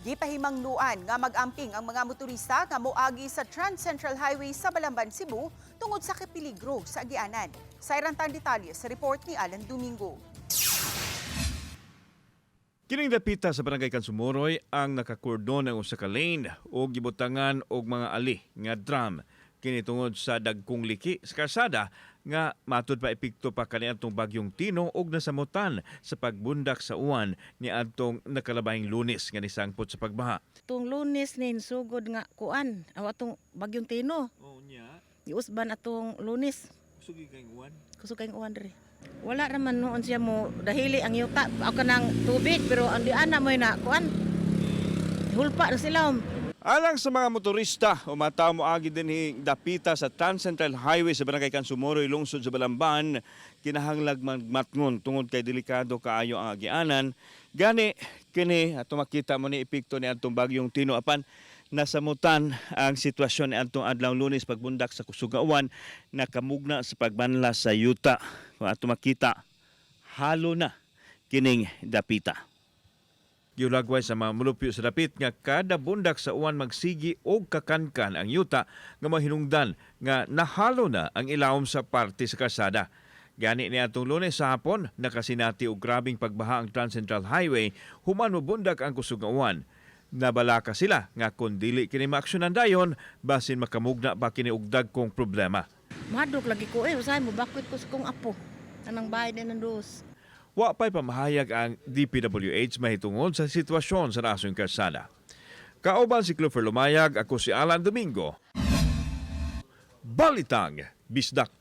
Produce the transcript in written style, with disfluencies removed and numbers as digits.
Gipahimangnuan nga mag-amping ang mga motorista nga moagi sa Trans Central Highway sa Balamban, Cebu tungod sa kapiligro sa agianan. Sa irantang detalye sa report ni Alan Domingo. Kining dapita sa Barangay Kansumoroy ang nakakordon ng usa ka lane o gibutangan og mga ali nga drum kini tungod sa dagkong liki sa kalsada nga matud pa epekto pa kaniadtong bagyong Tino og nasamutan sa pagbundak sa uwan ni adtong nakalabahing Lunes nga nisangpot sa pagbaha. Tung Lunes nin sugod nga kuan awatong bagyong Tino. Oh nya, Iusban atong Lunes. sugi kay uwan. Kusog kayong uwan diri. Wala raman noon siya mo dahili ang yuta o kanang tubig pero ang di ana mo na kuan. Hulpa na sila. Alang sa mga motorista, umataw mo agi din dapita sa Trans Central Highway sa Barangay Kansumoroy, lungsod sa Balamban, kinahanglag magmatngon tungod kay delikado kaayo ang agianan. Gani kini ato makita mo ni epekto ni adtong bagyong Tino apan nasamutan ang sitwasyon ni adtong adlaw Lunes pagbundak sa Kusugauan nakamugna sa pagbanla sa yuta. Ato makita halo na kining dapita. Giulagway sa mga mulupyo sa dapit nga kada bundak sa uwan magsigi og kakankan ang yuta nga mahinungdan nga nahalo na ang ilawom sa parte sa kalsada. Gani ni atong Lunes sa hapon nakasinati og grabing pagbaha ang Trans Central Highway human mobundak ang kusog nga uwan. Nabalaka sila nga kun dili kini maaksyonan dayon basin makamugna pa kini og dagkong problema. Madok lagi ko usay mo bakit ko sa kong apo. Anang bahay din ng dos. Wa pa'y pamahayag ang DPWH mahitungod sa sitwasyon sa nasong kalsada. Kauban si Clover Lumayag, ako si Alan Domingo. Balitang Bisdak.